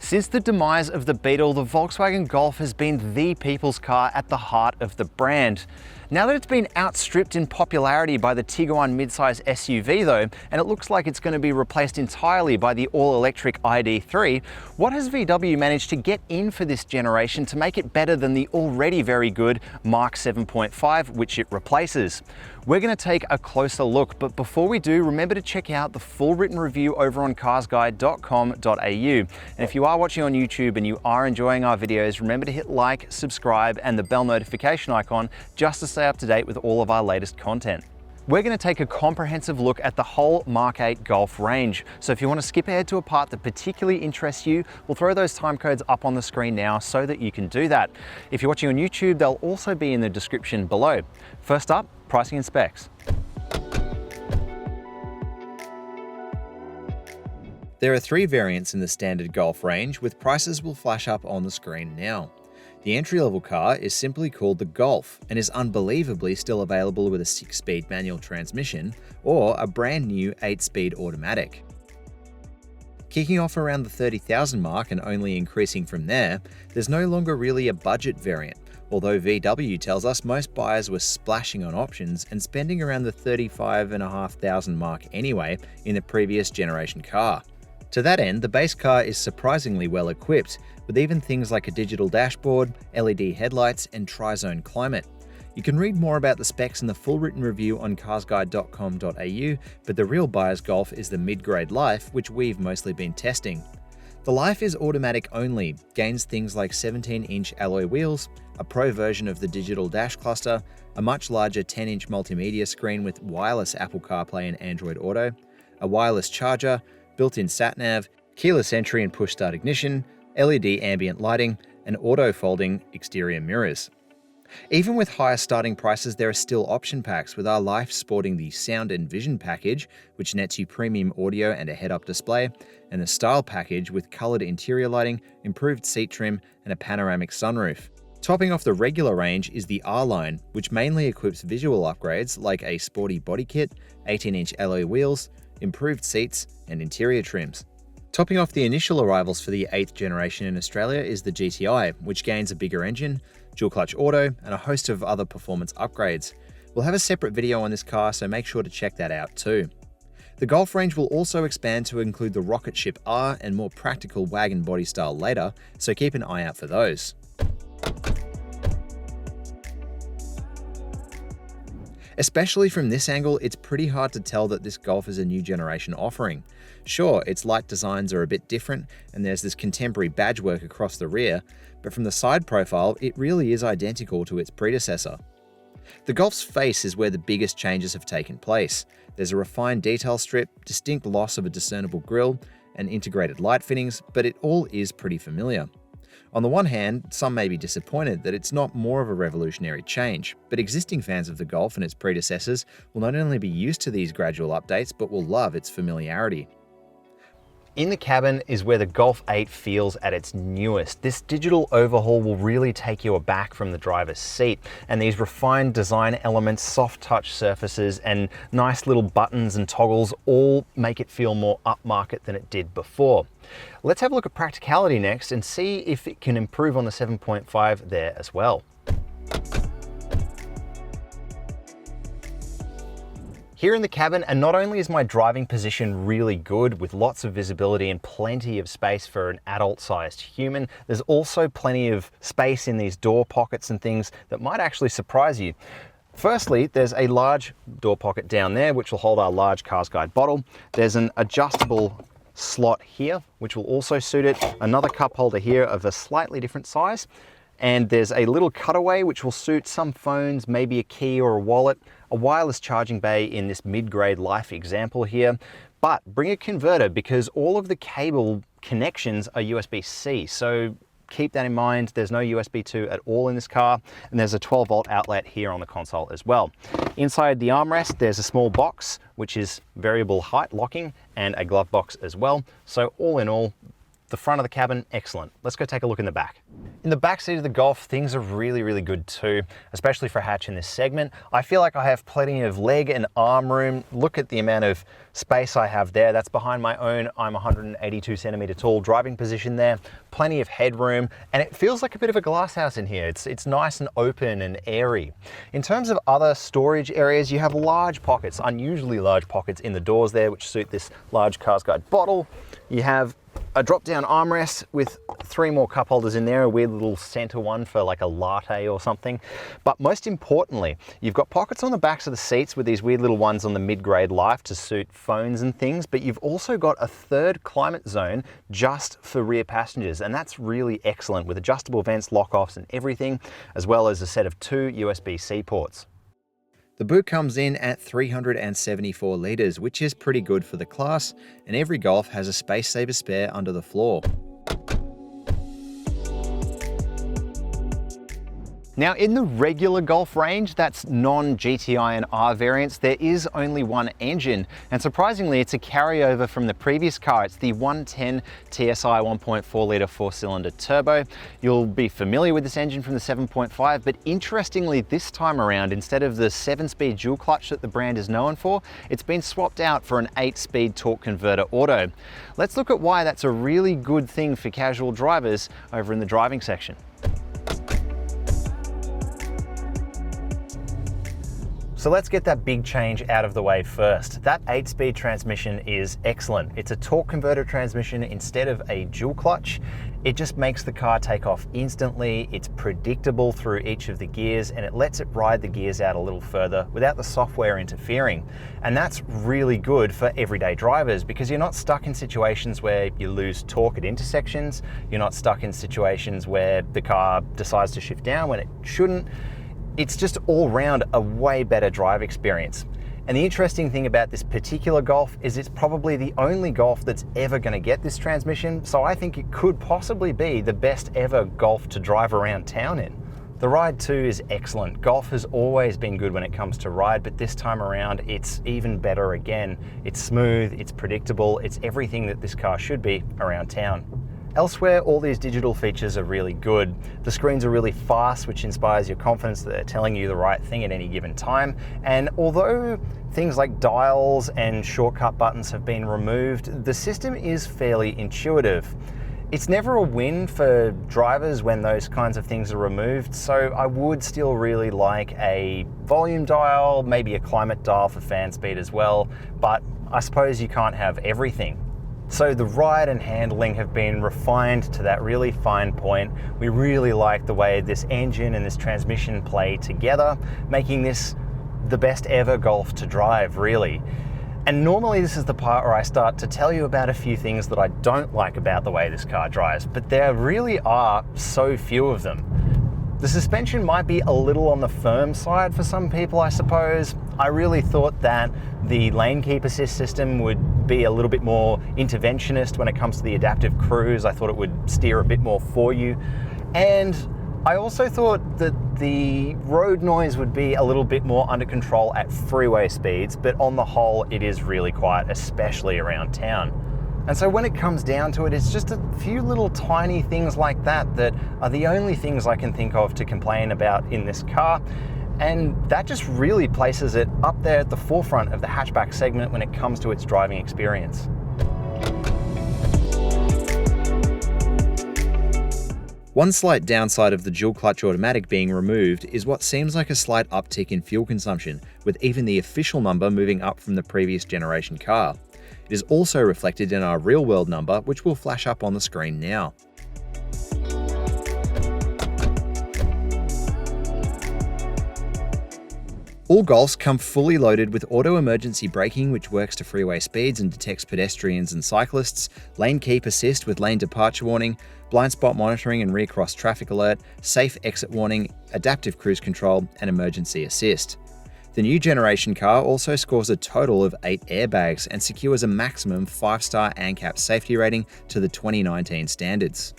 Since the demise of the Beetle, the Volkswagen Golf has been the people's car at the heart of the brand. Now that it's been outstripped in popularity by the Tiguan midsize SUV though, and it looks like it's going to be replaced entirely by the all-electric ID.3, what has VW managed to get in for this generation to make it better than the already very good Mark 7.5, which it replaces? We're going to take a closer look, but before we do, remember to check out the full written review over on carsguide.com.au. And if you are watching on YouTube and you are enjoying our videos, remember to hit like, subscribe, and the bell notification icon just to stay up to date with all of our latest content. We're going to take a comprehensive look at the whole Mark 8 Golf range. So if you want to skip ahead to a part that particularly interests you, we'll throw those time codes up on the screen now so that you can do that. If you're watching on YouTube, they'll also be in the description below. First up, pricing and specs. There are three variants in the standard Golf range, with prices will flash up on the screen now. The entry-level car is simply called the Golf and is unbelievably still available with a 6-speed manual transmission or a brand new 8-speed automatic. Kicking off around the 30,000 mark and only increasing from there, there's no longer really a budget variant, although VW tells us most buyers were splashing on options and spending around the 35,500 mark anyway in the previous generation car. To that end, the base car is surprisingly well equipped, with even things like a digital dashboard, LED headlights, and tri-zone climate. You can read more about the specs in the full written review on carsguide.com.au, but the real buyer's Golf is the mid-grade Life, which we've mostly been testing. The Life is automatic only, gains things like 17-inch alloy wheels, a pro version of the digital dash cluster, a much larger 10-inch multimedia screen with wireless Apple CarPlay and Android Auto, a wireless charger, built-in sat-nav, keyless entry and push-start ignition, LED ambient lighting, and auto-folding exterior mirrors. Even with higher starting prices, there are still option packs, with our Life sporting the Sound and Vision package, which nets you premium audio and a head-up display, and the Style package with coloured interior lighting, improved seat trim, and a panoramic sunroof. Topping off the regular range is the R-Line, which mainly equips visual upgrades like a sporty body kit, 18-inch alloy wheels, improved seats, and interior trims. Topping off the initial arrivals for the 8th generation in Australia is the GTI, which gains a bigger engine, dual clutch auto, and a host of other performance upgrades. We'll have a separate video on this car, so make sure to check that out too. The Golf range will also expand to include the Rocket Ship R and more practical wagon body style later, so keep an eye out for those. Especially from this angle, it's pretty hard to tell that this Golf is a new generation offering. Sure, its light designs are a bit different, and there's this contemporary badge work across the rear, but from the side profile, it really is identical to its predecessor. The Golf's face is where the biggest changes have taken place. There's a refined detail strip, distinct loss of a discernible grille, and integrated light fittings, but it all is pretty familiar. On the one hand, some may be disappointed that it's not more of a revolutionary change, but existing fans of the Golf and its predecessors will not only be used to these gradual updates, but will love its familiarity. In the cabin is where the Golf 8 feels at its newest. This digital overhaul will really take you aback from the driver's seat, and these refined design elements, soft touch surfaces, and nice little buttons and toggles all make it feel more upmarket than it did before. Let's have a look at practicality next and see if it can improve on the 7.5 there as well. Here in the cabin, and not only is my driving position really good with lots of visibility and plenty of space for an adult-sized human, there's also plenty of space in these door pockets and things that might actually surprise you. Firstly, there's a large door pocket down there which will hold our large Cars Guide bottle. There's an adjustable slot here which will also suit it, another cup holder here of a slightly different size, and there's a little cutaway which will suit some phones, maybe a key or a wallet, a wireless charging bay in this mid-grade Life example here, but bring a converter because all of the cable connections are USB-C, so keep that in mind. There's no USB 2 at all in this car, and there's a 12-volt outlet here on the console as well. Inside the armrest, there's a small box which is variable height locking and a glove box as well. So all in all, The front of the cabin, excellent. Let's go take a look in the back. In the back seat of the Golf, things are really good too, especially for a hatch in this segment. I feel like I have plenty of leg and arm room. Look at the amount of space I have there. That's behind my own, I'm 182 centimeter tall driving position there. Plenty of headroom, and it feels like a bit of a glass house in here. It's nice and open and airy. In terms of other storage areas, you have large pockets, unusually large pockets in the doors there, which suit this large Cars Guide bottle. You have a drop-down armrest with 3 more cup holders in there, a weird little center one for like a latte or something. But most importantly, you've got pockets on the backs of the seats with these weird little ones on the mid-grade life to suit phones and things, but you've also got a third climate zone just for rear passengers, and that's really excellent with adjustable vents, lock-offs and everything, as well as a set of 2 USB-C ports. The boot comes in at 374 litres, which is pretty good for the class, and every Golf has a space saver spare under the floor. Now in the regular Golf range, that's non-GTI and R variants, there is only one engine, and surprisingly it's a carryover from the previous car. It's the 110 TSI 1.4 litre 4-cylinder turbo. You'll be familiar with this engine from the 7.5, but interestingly this time around, instead of the 7-speed dual clutch that the brand is known for, it's been swapped out for an 8-speed torque converter auto. Let's look at why that's a really good thing for casual drivers over in the driving section. So let's get that big change out of the way first. That 8-speed transmission is excellent. It's a torque converter transmission instead of a dual clutch. It just makes the car take off instantly. It's predictable through each of the gears, and it lets it ride the gears out a little further without the software interfering. And that's really good for everyday drivers because you're not stuck in situations where you lose torque at intersections. You're not stuck in situations where the car decides to shift down when it shouldn't. It's just all round a way better drive experience. And the interesting thing about this particular Golf is it's probably the only Golf that's ever going to get this transmission, so I think it could possibly be the best ever Golf to drive around town in. The ride too is excellent. Golf has always been good when it comes to ride, but this time around it's even better again. It's smooth, it's predictable, it's everything that this car should be around town. Elsewhere, all these digital features are really good. The screens are really fast, which inspires your confidence that they're telling you the right thing at any given time. And although things like dials and shortcut buttons have been removed, the system is fairly intuitive. It's never a win for drivers when those kinds of things are removed, so I would still really like a volume dial, maybe a climate dial for fan speed as well, but I suppose you can't have everything. So the ride and handling have been refined to that really fine point. We really like the way this engine and this transmission play together, making this the best ever Golf to drive, really. And normally this is the part where I start to tell you about a few things that I don't like about the way this car drives, but there really are so few of them. The suspension might be a little on the firm side for some people, I suppose. I really thought that the lane keep assist system would be a little bit more interventionist when it comes to the adaptive cruise. I thought it would steer a bit more for you. And I also thought that the road noise would be a little bit more under control at freeway speeds, but on the whole, it is really quiet, especially around town. And so when it comes down to it, it's just a few little tiny things like that that are the only things I can think of to complain about in this car. And that just really places it up there at the forefront of the hatchback segment when it comes to its driving experience. One slight downside of the dual clutch automatic being removed is what seems like a slight uptick in fuel consumption, with even the official number moving up from the previous generation car. It is also reflected in our real-world number, which will flash up on the screen now. All Golfs come fully loaded with auto emergency braking, which works to freeway speeds and detects pedestrians and cyclists, lane keep assist with lane departure warning, blind spot monitoring and rear cross traffic alert, safe exit warning, adaptive cruise control, and emergency assist. The new generation car also scores a total of 8 airbags and secures a maximum 5-star ANCAP safety rating to the 2019 standards.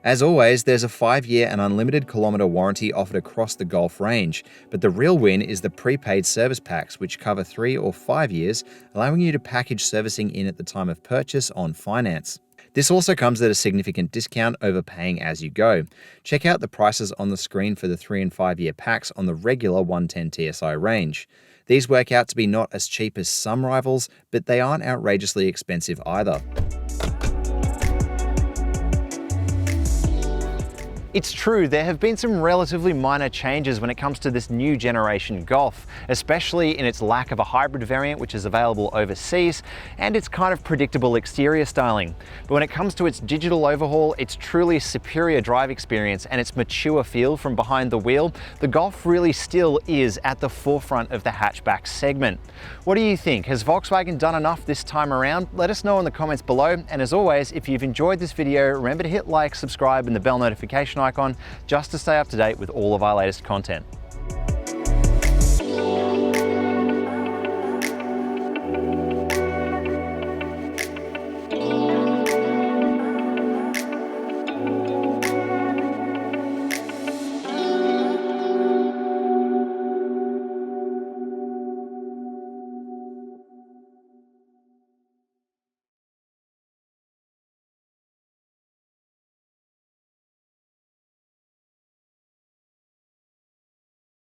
As always, there's a 5-year and unlimited kilometre warranty offered across the Golf range, but the real win is the prepaid service packs, which cover 3 or 5 years, allowing you to package servicing in at the time of purchase on finance. This also comes at a significant discount over paying as you go. Check out the prices on the screen for the 3 and 5 year packs on the regular 110 TSI range. These work out to be not as cheap as some rivals, but they aren't outrageously expensive either. It's true, there have been some relatively minor changes when it comes to this new generation Golf, especially in its lack of a hybrid variant which is available overseas, and its kind of predictable exterior styling. But when it comes to its digital overhaul, its truly superior drive experience and its mature feel from behind the wheel, the Golf really still is at the forefront of the hatchback segment. What do you think? Has Volkswagen done enough this time around? Let us know in the comments below, and as always, if you've enjoyed this video, remember to hit like, subscribe and the bell notification icon just to stay up to date with all of our latest content.